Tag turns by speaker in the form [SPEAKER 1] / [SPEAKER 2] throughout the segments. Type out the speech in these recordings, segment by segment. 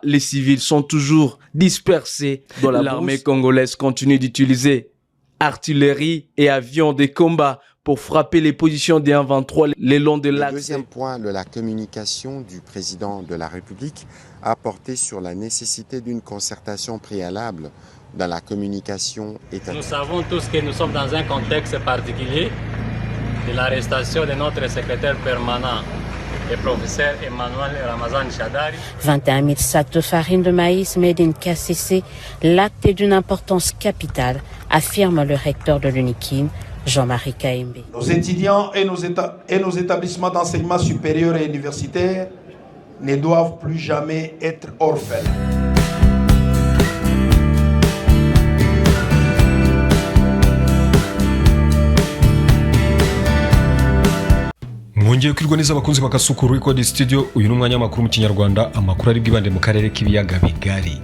[SPEAKER 1] Les civils sont toujours dispersés dans l'armée congolaise continue d'utiliser artillerie et avions de combat pour frapper les positions des 1-23 le long de l'axe.
[SPEAKER 2] Le deuxième point de la communication du président de la République a porté sur la nécessité d'une concertation préalable dans la communication étatique.
[SPEAKER 3] Nous savons tous que nous sommes dans un contexte particulier de l'arrestation de notre secrétaire permanent, le professeur Emmanuel Ramazan Shadari.
[SPEAKER 4] 21 000 sacs de farine de maïs made in KCC, l'acte est d'une importance capitale, affirme le recteur de l'UNIKIN, Jean-Marie Kaembe.
[SPEAKER 5] Nos étudiants et nos établissements d'enseignement supérieur et universitaire ne doivent plus jamais être orphelins.
[SPEAKER 6] Mwongeye kwirwa neza abakunzi bakasukuru record studio. Uyu ni umwanya makuru mu Kinyarwanda, amakuru ari bwibande mu karere k'ibiyaga bigari.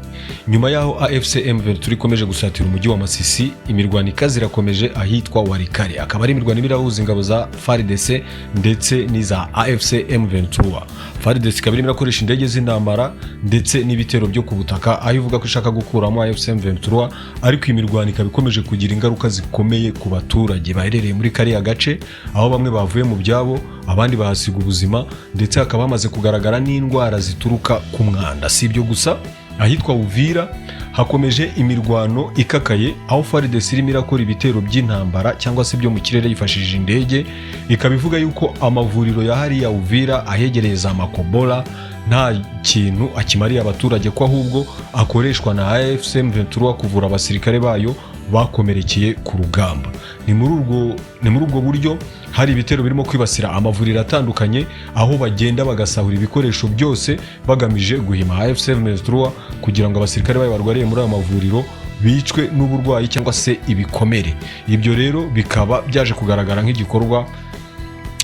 [SPEAKER 6] Nyuma yaho AFC M23 ikomeje gusatira umujyi wa Masisi, imirwano ikaze irakomeje ahitwa Warikare. Akaba ari imirwano ibirahuza ingabo za FARDC ndetse n'iza AFC M23. FARDC ikaba irimo irakoresha indege z'intambara ndetse n'ibitero byo ku butaka, aho ivuga ko ishaka gukuramo AFC M23, ariko imirwano ikaba ikomeje kugira ingaruka zikomeye ku baturage baherereye muri kariya gace, aho bamwe bavuye mu byabo abandi bahasiga ubuzima, ndetse hakaba hamaze kugaragara n'indwara zituruka ku mwanda. Si ibyo gusa, ahitwa Uvira hakomeje imirwano ikakaye, aho FARDC irimo irakora ibitero by'intambara cyangwa se byo mu kirere yifashishije indege, ikaba ivuga yuko amavuriro ya hariya Uvira ahegereye za Makobola nta kintu akimariye abaturage, ko ahubwo akoreshwa na AFC M23 kuvura abasirikare bayo bakomerekeye ku rugamba. Ni muri ubwo buryo hari ibitero birimo kwibasira amavuriro atandukanye, aho bagenda bagasahura ibikoresho byose bagamije guhima AFC M23 kugira ngo abasirikare bayo barwariye muri ayo mavuriro bicwe n'uburwayi cyangwa se ibikomere. Ibyo rero bikaba byaje kugaragara nk'igikorwa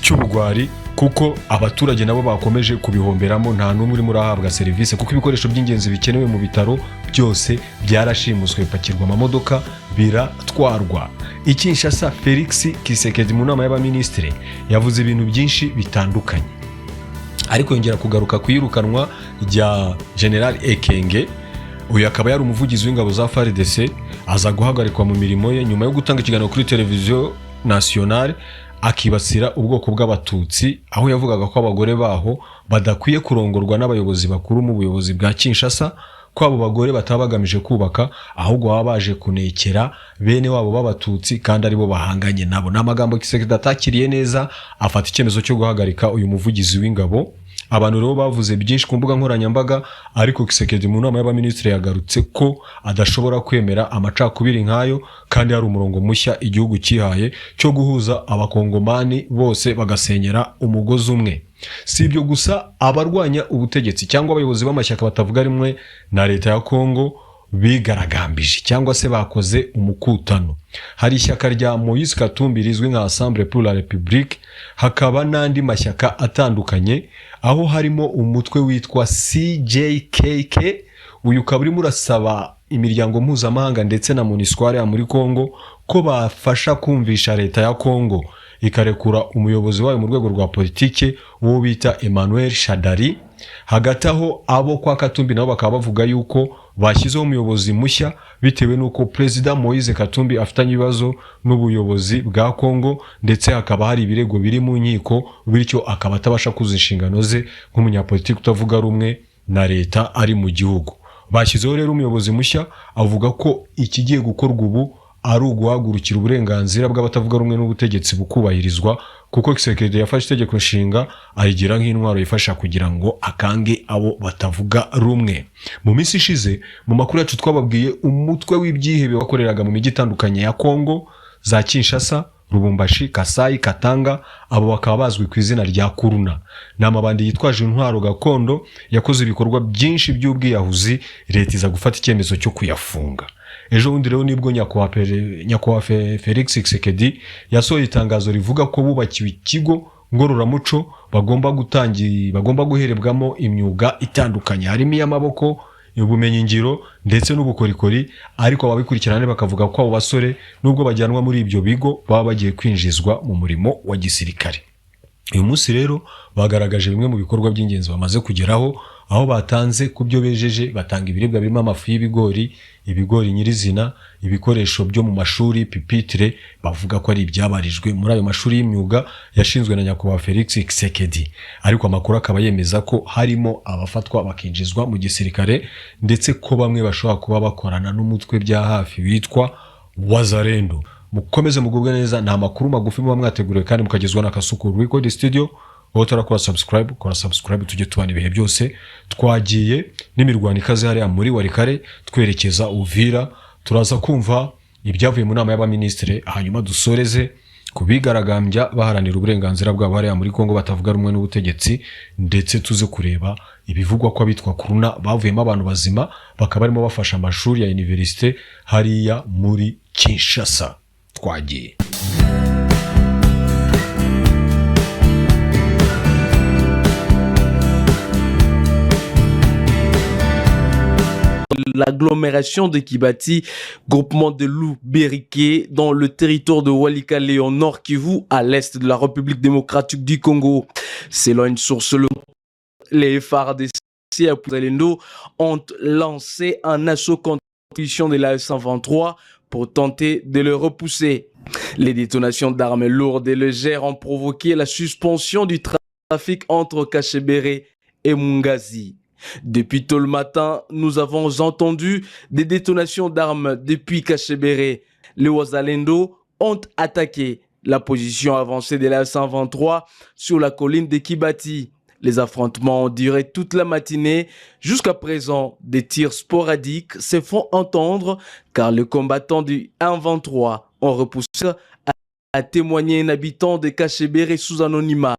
[SPEAKER 6] cy'ubugwari, kuko abaturage nabo bakomeje kubihomberamo, nta n'umwe uri murahabwa serivisi, kuko ibikoresho by'ingenzi bikenewe mu bitaro byose byarashimuswe, bipakirwa amamodoka biratwarwa. Kinshasa, Felix Tshisekedi mu nama y'abaminisitiri yavuze ibintu byinshi bitandukanye, ariko yongera kugaruka ku iyirukanwa rya General Ekenge. Uyu akaba yari umuvugizi w'ingabo za FARDC, aza guhagarikwa mu mirimo ye nyuma yo gutanga ikiganiro kuri televiziyo nationale akibasira ubwoko bw'abatutsi, aho yavugaga ko abagore baho badakwiye kurongorwa n'abayobozi bakuru mu buyobozi bwa Kinshasa, ko abo bagore bataba bagamije kubaka, ahubwo baba baje kunekera bene wabo b'abatutsi kandi aribo bahanganye nabo. N'amagambo Tshisekedi atakiriye neza, afata icyemezo cyo guhagarika uyu muvugizi w'ingabo. Abantu rero bavuze byinshi ku mbuga nkoranyambaga, ariko Tshisekedi mu nama y'abaminisitiri yagarutse ko adashobora kwemera amacakubiri nk'ayo, kandi hari umurongo mushya igihugu cyihaye cyo guhuza abakongomani bose bagasenyera umugozi umwe. Si ibyo gusa, abarwanya ubutegetsi cyangwa abayobozi b'amashyaka batavuga rimwe na leta ya Kongo bigaragambije cyangwa se bakoze umukutano. Hari ishyaka rya Moïse Katumbi rizwi nka Assemblée pour la République, hakaba n'andi mashyaka atandukanye, aho harimo umutwe witwa CJKK. Uyu ukaba urimo urasaba imiryango mpuzamahanga ndetse na MONUSCO ya muri Kongo ko bafasha kumvisha leta ya Kongo ikarekura umuyobozi wayo mu rwego rwa politike wo bita Emmanuel Shadari. Hagati aho abo kwa Katumbi nabo bakaba bavuga yuko bashyizeho umuyobozi mushya bitewe nuko President Moïse Katumbi afitanye ibibazo n'ubuyobozi bwa Kongo, ndetse hakaba hari ibirego biri mu nkiko, bityo akaba atabasha kuzuza inshingano ze nk'umunyapolitiki utavuga rumwe na leta ari mu gihugu. Bashyizeho rero umuyobozi mushya avuga ko ikigiye gukorwa ubu ari uguhagurukira uburenganzira bw'abatavuga rumwe n'ubutegetsi bukubahirizwa, kuko Tshisekedi yafashe itegeko nshinga arigira nk'intwaro yifasha kugira ngo akange abo batavuga rumwe. Mu minsi ishize mu makuru yacu twababwiye umutwe w'ibyihebe wakoreraga mu mijyi itandukanye ya Kongo, za Kinshasa, Lubumbashi, Kasai, Katanga, abo bakaba bazwi ku izina rya Kuruna. Ni amabandi yitwaje intwaro gakondo yakoze ibikorwa byinshi by'ubwiyahuzi, leta iza gufata icyemezo cyo kuyafunga. Ejo bundi rero nibwo nyakubahwa Felix Tshisekedi yasohoye itangazo rivuga ko bubakiwe ikigo ngororamuco bagomba guherebwamo imyuga itandukanye, harimo iy'amaboko, ubumenyi ngiro ndetse n'ubukorikori, ariko ababikurikirana bakavuga ko abo basore nubwo bajyanwa muri ibyo bigo baba bagiye kwinjizwa mu murimo wa gisirikare. uyu munsi rero bagaragaje bimwe mu bikorwa by'ingenzi bamaze kugeraho, aho batanze ku byo bejeje, batanga ibiribwa birimo amafu y'ibigori, ibigori nyirizina, ibikoresho byo mu mashuri, pipitire, bavuga ko ari ibyabarijwe muri ayo mashuri y'imyuga yashinzwe na nyakubahwa Felix Tshisekedi. Ariko amakuru akaba yemeza ko harimo abafatwa bakinjizwa mu gisirikare, ndetse ko bamwe bashobora kuba bakorana n'umutwe bya hafi witwa Wazalendo. Mukomeze mugubwe neza, nta makuru magufi muba mwateguriwe kandi mukagezwa na Kasukuru Record Studio. Wowe utarakora subscribe tujye tubana ibihe byose. Twagiye n'imirwano ikaze hariya muri Walikale twerekeza Uvira, turaza kumva ibyavuye mu nama y'abaministre, hanyuma dusoreze kubigaragambya baharanira uburenganzira bwabo hariya muri Kongo batavuga rumwe n'ubutegetsi, ndetse tuze kureba ibivugwa ko abitwa Kuruna bavuyemo abantu bazima bakaba barimo bafasha amashuri ya universite hariya muri Kinshasa. Twagiye.
[SPEAKER 1] L'agglomération de Kibati, groupement de loups bériqués dans le territoire de Walikale au nord Kivu, à l'est de la République démocratique du Congo. Selon une source locale, les FARDC à Wazalendo ont lancé un assaut contre l'opposition de la S123 pour tenter de le repousser. Les détonations d'armes lourdes et légères ont provoqué la suspension du trafic entre Kachebere et Mungazi. Depuis tôt le matin, nous avons entendu des détonations d'armes depuis Kachebere. Les Wazalendo ont attaqué la position avancée de la S123 sur la colline de Kibati. Les affrontements ont duré toute la matinée. Jusqu'à présent, des tirs sporadiques se font entendre car les combattants du 123 ont repoussé, a témoigné un habitant de Kachebere sous anonymat.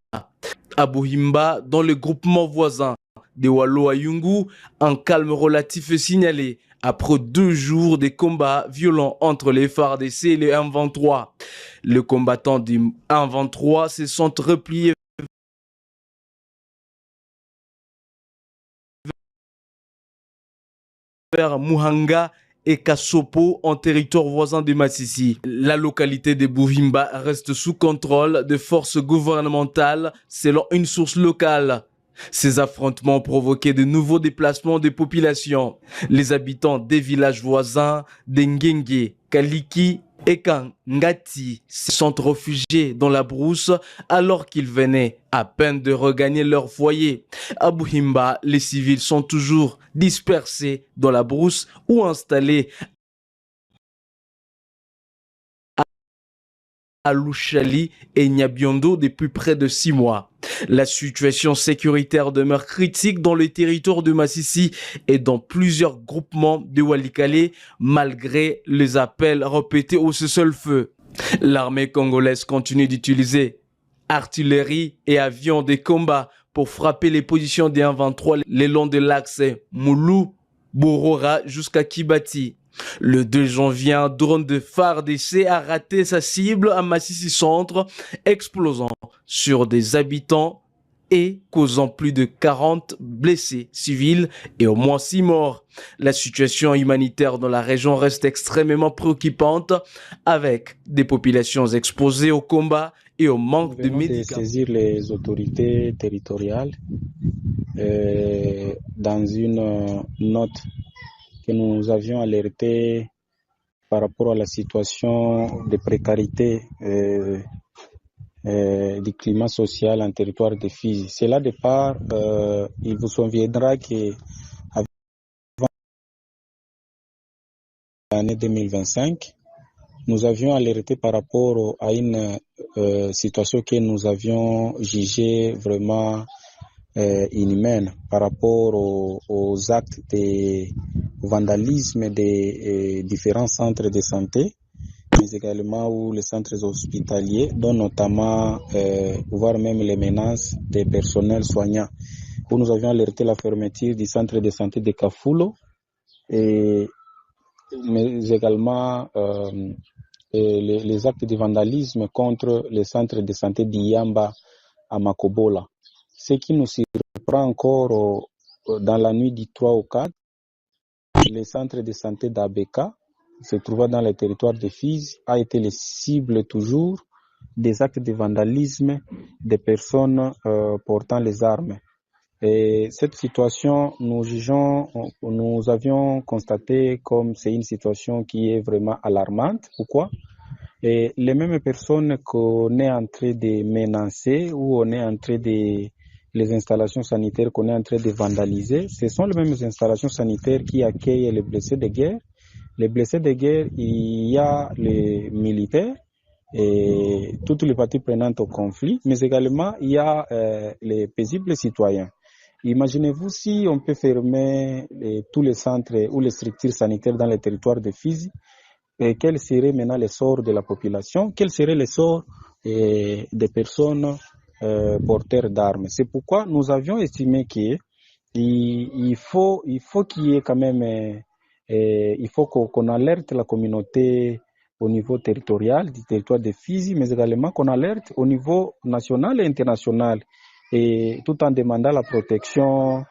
[SPEAKER 1] À Buhimba, dans le groupement voisin de Walo Ayungu, un calme relatif est signalé après 2 jours de combats violents entre les FARDC et les 123. Les combattants du 123 se sont repliés vers Muhanga et Kasopo en territoire voisin de Masisi. La localité de Buhimba reste sous contrôle des forces gouvernementales selon une source locale. Ces affrontements ont provoqué de nouveaux déplacements de populations. Les habitants des villages voisins d'Engenge, Kaliki et Kangati se sont réfugiés dans la brousse alors qu'ils venaient à peine de regagner leur foyer. À Buhimba, les civils sont toujours dispersés dans la brousse ou installés à Lushali et Nyabiondo depuis près de 6 mois. La situation sécuritaire demeure critique dans le territoire de Masisi et dans plusieurs groupements de Walikale malgré les appels répétés au cessez-le-feu. L'armée congolaise continue d'utiliser artillerie et avions de combat pour frapper les positions des 123 le long de l'axe Moulou-Borora jusqu'à Kibati. Le 2 janvier, un drone de FARDC a raté sa cible à Masisi Centre, explosant sur des habitants et causant plus de 40 blessés civils et au moins 6 morts. La situation humanitaire dans la région reste extrêmement préoccupante avec des populations exposées au combat et au manque de médicaments.
[SPEAKER 7] Saisir les autorités territoriales dans une note que nous avions alerté par rapport à la situation de précarité du climat social en territoire de Fizi. C'est là de part, il vous souviendra que avant l'année 2025, nous avions alerté par rapport à une situation que nous avions jugée vraiment inhumaine par rapport aux actes de vandalisme des différents centres de santé, mais également où les centres hospitaliers, dont notamment, voire même les menaces des personnels soignants, où nous avions alerté la fermeture du centre de santé de Kafulo, mais également les actes de vandalisme contre les centres de santé d'Iyamba à Makobola. Ce qui nous surprend encore dans la nuit du 3 au 4, le centre de santé d'Abeka, se trouvant dans le territoire de Fizi, a été les cibles toujours des actes de vandalisme des personnes portant les armes. Et cette situation, nous avions constaté comme c'est une situation qui est vraiment alarmante. Pourquoi? Et les mêmes personnes qu'on est en train de menacer ou on est en train de les installations sanitaires qu'on est en train de vandaliser, ce sont les mêmes installations sanitaires qui accueillent les blessés de guerre. Les blessés de guerre, il y a les militaires et toutes les parties prenantes au conflit, mais également il y a les paisibles citoyens. Imaginez-vous si on peut fermer tous les centres ou les structures sanitaires dans les territoires de Fizi, et quel serait maintenant le sort de la population, quel serait le sort des personnes porteurs d'armes. C'est pourquoi nous avions estimé qu'il faut qu'il y ait quand même, il faut qu'on alerte la communauté au niveau territorial du territoire de Fizi, mais également qu'on alerte au niveau national et international, et tout en demandant la protection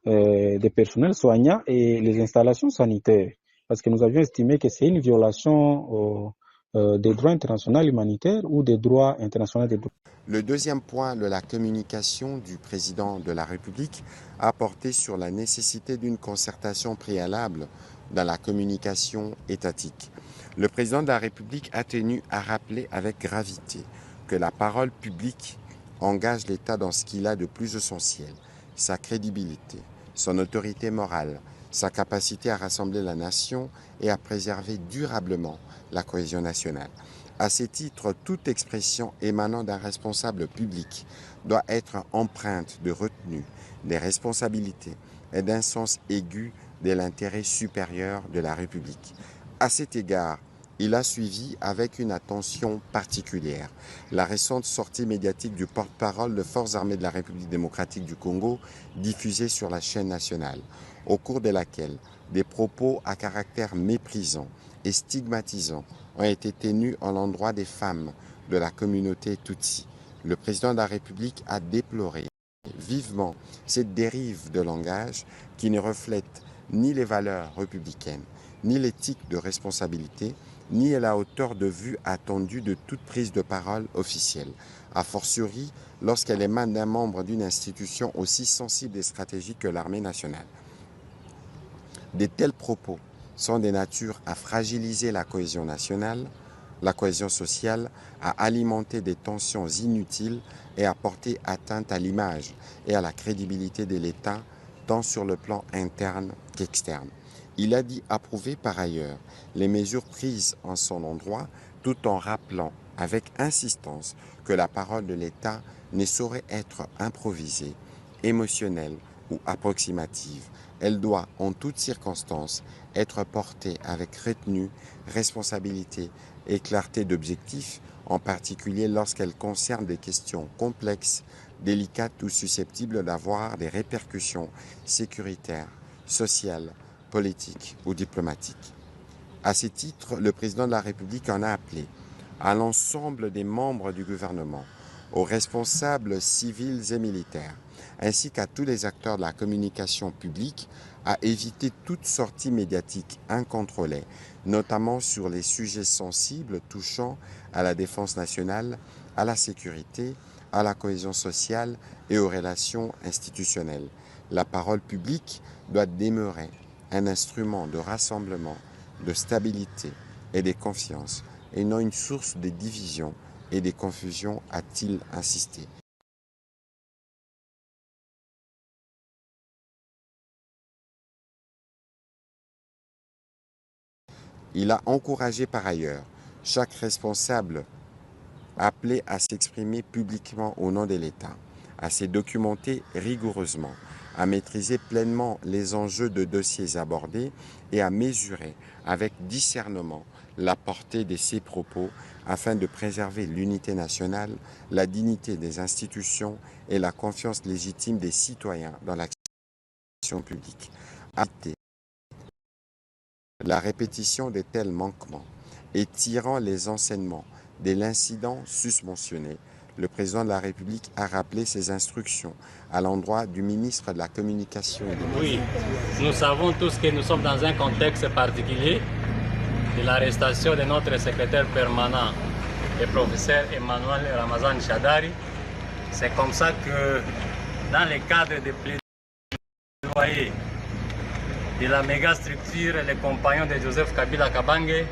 [SPEAKER 7] des personnels soignants et les installations sanitaires, parce que nous avions estimé que c'est une violation des droits internationaux humanitaires ou des droits internationaux des droits.
[SPEAKER 2] Le deuxième point de la communication du président de la République a porté sur la nécessité d'une concertation préalable dans la communication étatique. Le président de la République a tenu à rappeler avec gravité que la parole publique engage l'État dans ce qu'il a de plus essentiel, sa crédibilité, son autorité morale, sa capacité à rassembler la nation et à préserver durablement la cohésion nationale. À ce titre, toute expression émanant d'un responsable public doit être empreinte de retenue, des responsabilités et d'un sens aigu de l'intérêt supérieur de la République. À cet égard, il a suivi avec une attention particulière la récente sortie médiatique du porte-parole des Forces armées de la République démocratique du Congo, diffusée sur la chaîne nationale, au cours de laquelle des propos à caractère méprisant et stigmatisant ont été tenus à l'endroit des femmes de la communauté Tutsi. Le président de la République a déploré vivement cette dérive de langage qui ne reflète ni les valeurs républicaines, ni l'éthique de responsabilité, ni la hauteur de vue attendue de toute prise de parole officielle, a fortiori lorsqu'elle émane d'un membre d'une institution aussi sensible et stratégique que l'armée nationale. De tels propos sont des natures à fragiliser la cohésion nationale, la cohésion sociale, à alimenter des tensions inutiles et à porter atteinte à l'image et à la crédibilité de l'État, tant sur le plan interne qu'externe. Il a dit approuver par ailleurs les mesures prises en son endroit, tout en rappelant avec insistance que la parole de l'État ne saurait être improvisée, émotionnelle ou approximative. Elle doit, en toutes circonstances, être portée avec retenue, responsabilité et clarté d'objectifs, en particulier lorsqu'elle concerne des questions complexes, délicates ou susceptibles d'avoir des répercussions sécuritaires, sociales, politiques ou diplomatiques. À ce titre, le président de la République en a appelé à l'ensemble des membres du gouvernement, aux responsables civils et militaires, ainsi qu'à tous les acteurs de la communication publique à éviter toute sortie médiatique incontrôlée, notamment sur les sujets sensibles touchant à la défense nationale, à la sécurité, à la cohésion sociale et aux relations institutionnelles. La parole publique doit demeurer un instrument de rassemblement, de stabilité et de confiance, et non une source de division et de confusion, a-t-il insisté. Il a encouragé par ailleurs chaque responsable appelé à s'exprimer publiquement au nom de l'État, à se documenter rigoureusement, à maîtriser pleinement les enjeux de dossiers abordés et à mesurer avec discernement la portée de ses propos afin de préserver l'unité nationale, la dignité des institutions et la confiance légitime des citoyens dans l'action publique. La répétition de tels manquements et tirant les enseignements de l'incident susmentionné, le président de la République a rappelé ses instructions à l'endroit du ministre de la Communication et des Médias.
[SPEAKER 3] Oui, nous savons tous que nous sommes dans un contexte particulier de l'arrestation de notre secrétaire permanent et professeur Emmanuel Ramazan Shadari. C'est comme ça que dans le cadre des plaidoyers de la méga structure Les Compagnons de Joseph Kabila Kabange,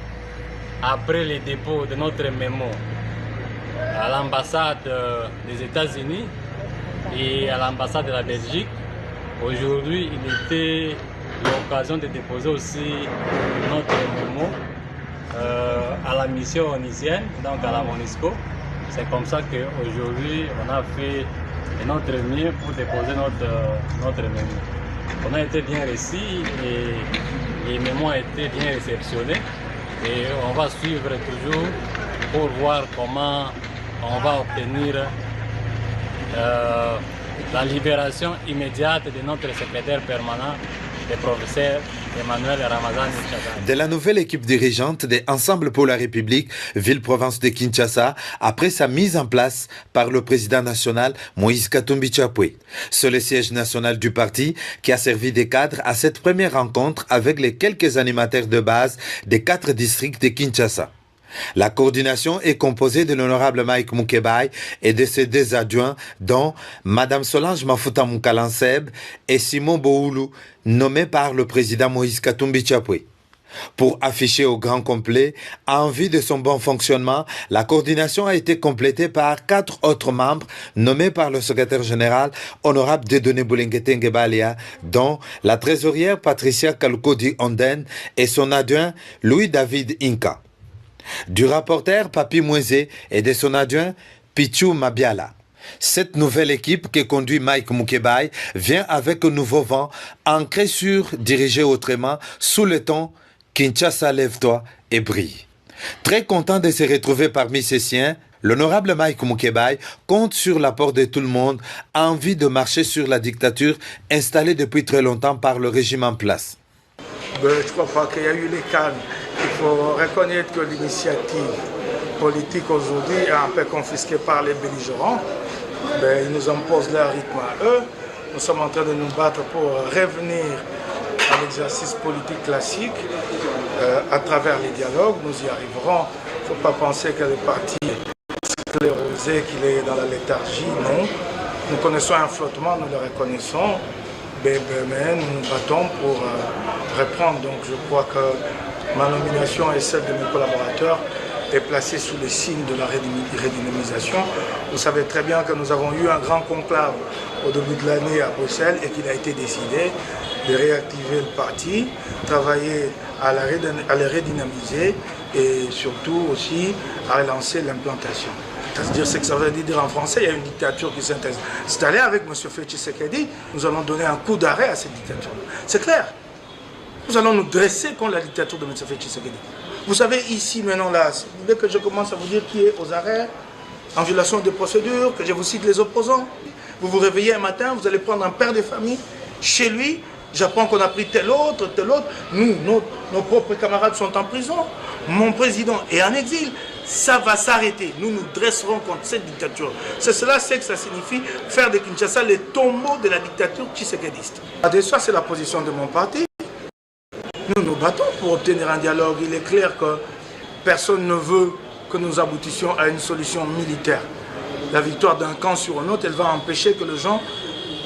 [SPEAKER 3] après le dépôt de notre mémo à l'ambassade des États-Unis et à l'ambassade de la Belgique, aujourd'hui il était l'occasion de déposer aussi notre mémo à la mission onisienne, donc à la MONUSCO. C'est comme ça qu'aujourd'hui on a fait notre mieux pour déposer notre mémo. On a été bien reçu et les mémoires ont été bien réceptionnés et on va suivre toujours pour voir comment on va obtenir la libération immédiate de notre secrétaire permanent, le professeur Emmanuel Ramazan Shadari.
[SPEAKER 8] De la nouvelle équipe dirigeante de Ensemble pour la République, ville-province de Kinshasa, après sa mise en place par le président national Moïse Katumbi Chapwe. C'est le siège national du parti qui a servi de cadre à cette première rencontre avec les quelques animateurs de base des 4 districts de Kinshasa. La coordination est composée de l'honorable Mike Mukebai et de ses 2 adjoints, dont Madame Solange Mafuta Mukalanseb et Simon Boulou, nommés par le président Moïse Katumbi Chapwe. Pour afficher au grand complet, en vue de son bon fonctionnement, la coordination a été complétée par 4 autres membres nommés par le secrétaire général, honorable Dieudonné Boulenguetenge Balia, dont la trésorière Patricia Kalukodi Onden et son adjoint Louis-David Inka. Du rapporteur Papi Mouezé et de son adjoint Pichou Mabiala. Cette nouvelle équipe que conduit Mike Mukebai vient avec un nouveau vent, ancré sur Diriger autrement, sous le ton Kinshasa lève-toi et brille. Très content de se retrouver parmi ses siens, l'honorable Mike Mukebai compte sur l'apport de tout le monde, envie de marcher sur la dictature installée depuis très longtemps par le régime en place.
[SPEAKER 5] Je crois pas qu'il y a eu les calmes. Il faut reconnaître que l'initiative politique aujourd'hui est un peu confisquée par les belligérants. Ils nous imposent leur rythme à eux. Nous sommes en train de nous battre pour revenir à l'exercice politique classique à travers les dialogues. Nous y arriverons. Il ne faut pas penser que le parti est sclérosé, qu'il est dans la léthargie. Non. Nous connaissons un flottement, nous le reconnaissons. Mais nous nous battons pour reprendre. Donc je crois que ma nomination et celle de mes collaborateurs est placée sous le signe de la redynamisation. Vous savez très bien que nous avons eu un grand conclave au début de l'année à Bruxelles et qu'il a été décidé de réactiver le parti, travailler à le redynamiser et surtout aussi à relancer l'implantation. C'est-à-dire ce que ça veut dire en français, il y a une dictature qui s'est installée avec M. Tshisekedi. Nous allons donner un coup d'arrêt à cette dictature. C'est clair. Nous allons nous dresser contre la dictature de M. Tshisekedi. Vous savez, ici, maintenant, là, dès que je commence à vous dire qui est aux arrêts, en violation de procédures, que je vous cite les opposants, vous vous réveillez un matin, vous allez prendre un père de famille, chez lui, j'apprends qu'on a pris tel autre. Nous, nos propres camarades sont en prison. Mon président est en exil. Ça va s'arrêter. Nous nous dresserons contre cette dictature. C'est cela, c'est que ça signifie faire de Kinshasa le tombeau de la dictature tshisekidiste. Ça, c'est la position de mon parti. Nous nous battons pour obtenir un dialogue. Il est clair que personne ne veut que nous aboutissions à une solution militaire. La victoire d'un camp sur un autre, elle va empêcher que les gens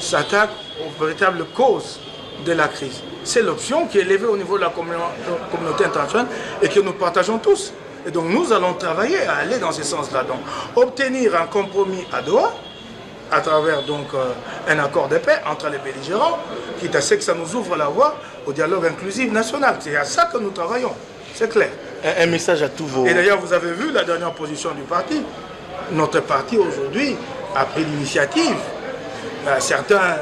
[SPEAKER 5] s'attaquent aux véritables causes de la crise. C'est l'option qui est élevée au niveau de la communauté internationale et que nous partageons tous. Et donc nous allons travailler à aller dans ce sens-là. Donc obtenir un compromis à Doha, à travers donc un accord de paix entre les belligérants, quitte à ce que ça nous ouvre la voie au dialogue inclusif national. C'est à ça que nous travaillons, c'est clair.
[SPEAKER 9] Un message à tous vos...
[SPEAKER 5] Et d'ailleurs, vous avez vu la dernière position du parti. Notre parti aujourd'hui a pris l'initiative. Certains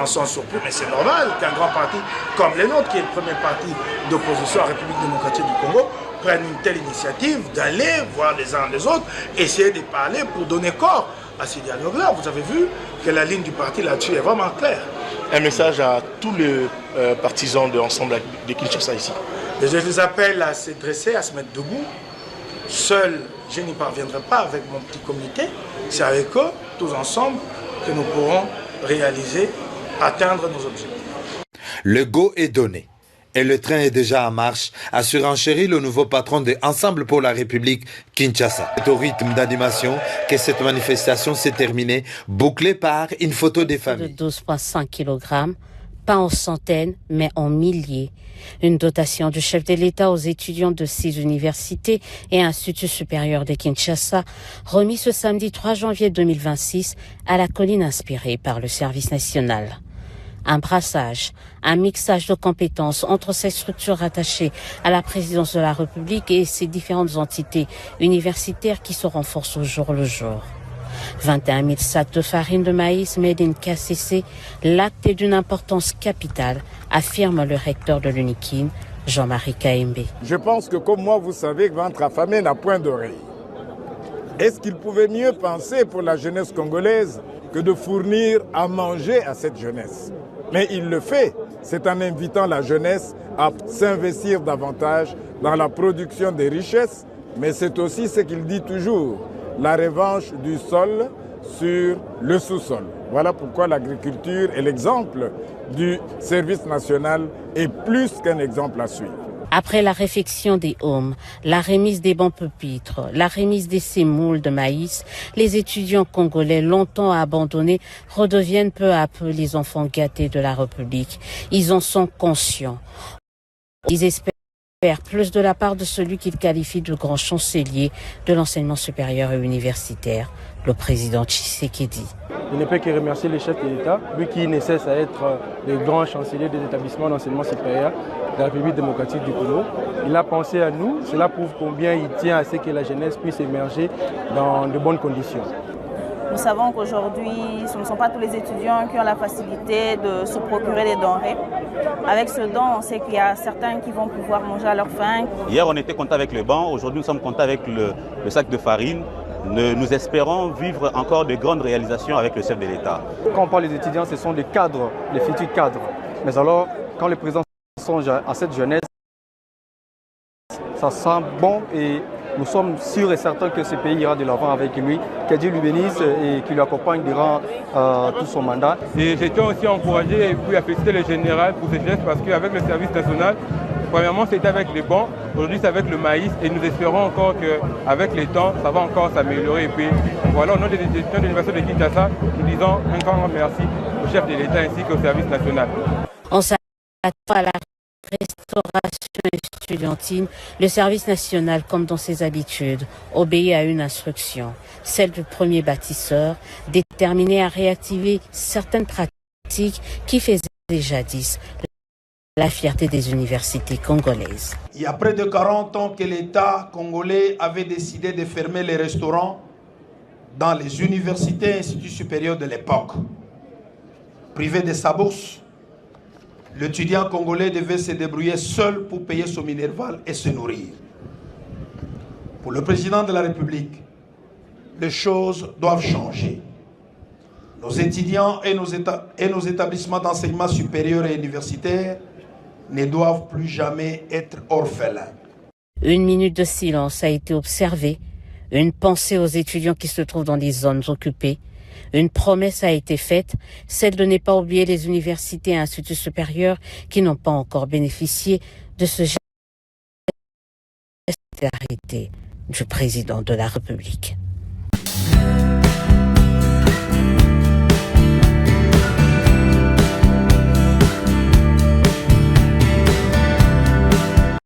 [SPEAKER 5] en sont surpris, mais c'est normal qu'un grand parti comme le nôtre, qui est le premier parti d'opposition à la République démocratique du Congo, prenne une telle initiative d'aller voir les uns les autres, essayer de parler pour donner corps à ces dialogues-là. Vous avez vu que la ligne du parti là-dessus est vraiment claire.
[SPEAKER 9] Un message à tous les partisans de l'ensemble de Kinshasa ici.
[SPEAKER 5] Et je les appelle à se dresser, à se mettre debout. Seul, je n'y parviendrai pas avec mon petit comité. C'est avec eux, tous ensemble, que nous pourrons réaliser, atteindre nos objectifs.
[SPEAKER 8] Le go est donné. Et le train est déjà en marche, a surenchéri le nouveau patron de Ensemble pour la République, Kinshasa. C'est au rythme d'animation que cette manifestation s'est terminée, bouclée par une photo des familles.
[SPEAKER 4] De 12,5 kg, pas en centaines, mais en milliers. Une dotation du chef de l'État aux étudiants de 6 universités et instituts supérieurs de Kinshasa, remis ce samedi 3 janvier 2026 à la colline inspirée par le service national. Un brassage, un mixage de compétences entre ces structures rattachées à la présidence de la République et ces différentes entités universitaires qui se renforcent au jour le jour. 21 000 sacs de farine de maïs made in KCC, l'acte est d'une importance capitale, affirme le recteur de l'UNIKIN, Jean-Marie Kaimbe.
[SPEAKER 10] Je pense que comme moi, vous savez que ventre affamé n'a point d'oreille. Est-ce qu'il pouvait mieux penser pour la jeunesse congolaise que de fournir à manger à cette jeunesse? Mais il le fait, c'est en invitant la jeunesse à s'investir davantage dans la production des richesses, mais c'est aussi ce qu'il dit toujours, la revanche du sol sur le sous-sol. Voilà pourquoi l'agriculture et l'exemple du service national est plus qu'un exemple à suivre.
[SPEAKER 4] Après la réfection des hommes, la remise des bancs pupitres, la remise des sémoules de maïs, les étudiants congolais longtemps abandonnés redeviennent peu à peu les enfants gâtés de la République. Ils en sont conscients. Ils espèrent plus de la part de celui qu'ils qualifient de grand chancelier de l'enseignement supérieur et universitaire, le président Tshisekedi.
[SPEAKER 11] Il ne peut que remercier le chef de l'État, lui qui ne cesse à être le grand chancelier des établissements d'enseignement supérieur de la République démocratique du Congo. Il a pensé à nous, cela prouve combien il tient à ce que la jeunesse puisse émerger dans de bonnes conditions.
[SPEAKER 12] Nous savons qu'aujourd'hui, ce ne sont pas tous les étudiants qui ont la facilité de se procurer des denrées. Avec ce don, on sait qu'il y a certains qui vont pouvoir manger à leur faim.
[SPEAKER 13] Hier, on était content avec le banc, aujourd'hui nous sommes contents avec le sac de farine. Nous espérons vivre encore de grandes réalisations avec le chef de l'État.
[SPEAKER 11] Quand on parle des étudiants, ce sont des cadres, les futurs cadres. Mais alors, quand le président songe à cette jeunesse, ça sent bon et nous sommes sûrs et certains que ce pays ira de l'avant avec lui. Que Dieu lui bénisse et qu'il lui accompagne durant tout son mandat.
[SPEAKER 14] Et je tiens aussi à encourager et puis à féliciter le général pour ce geste parce qu'avec le service national, premièrement c'était avec les bancs, aujourd'hui c'est avec le maïs et nous espérons encore qu'avec le temps ça va encore s'améliorer. Et puis voilà, au nom des étudiants de l'Université de Kinshasa, nous disons un grand merci au chef de l'État ainsi qu'au service national.
[SPEAKER 4] On s'attend à la restauration estudiantine, le service national, comme dans ses habitudes, obéit à une instruction, celle du premier bâtisseur, déterminé à réactiver certaines pratiques qui faisaient jadis la fierté des universités congolaises.
[SPEAKER 15] Il y a près de 40 ans que l'État congolais avait décidé de fermer les restaurants dans les universités et instituts supérieurs de l'époque. Privé de sa bourse, l'étudiant congolais devait se débrouiller seul pour payer son minerval et se nourrir. Pour le président de la République, les choses doivent changer. Nos étudiants et nos établissements d'enseignement supérieur et universitaire ne doivent plus jamais être orphelins.
[SPEAKER 4] Une minute de silence a été observée, une pensée aux étudiants qui se trouvent dans les zones occupées. Une promesse a été faite, celle de ne pas oublier les universités et instituts supérieurs qui n'ont pas encore bénéficié de ce geste de solidarité du président de la République.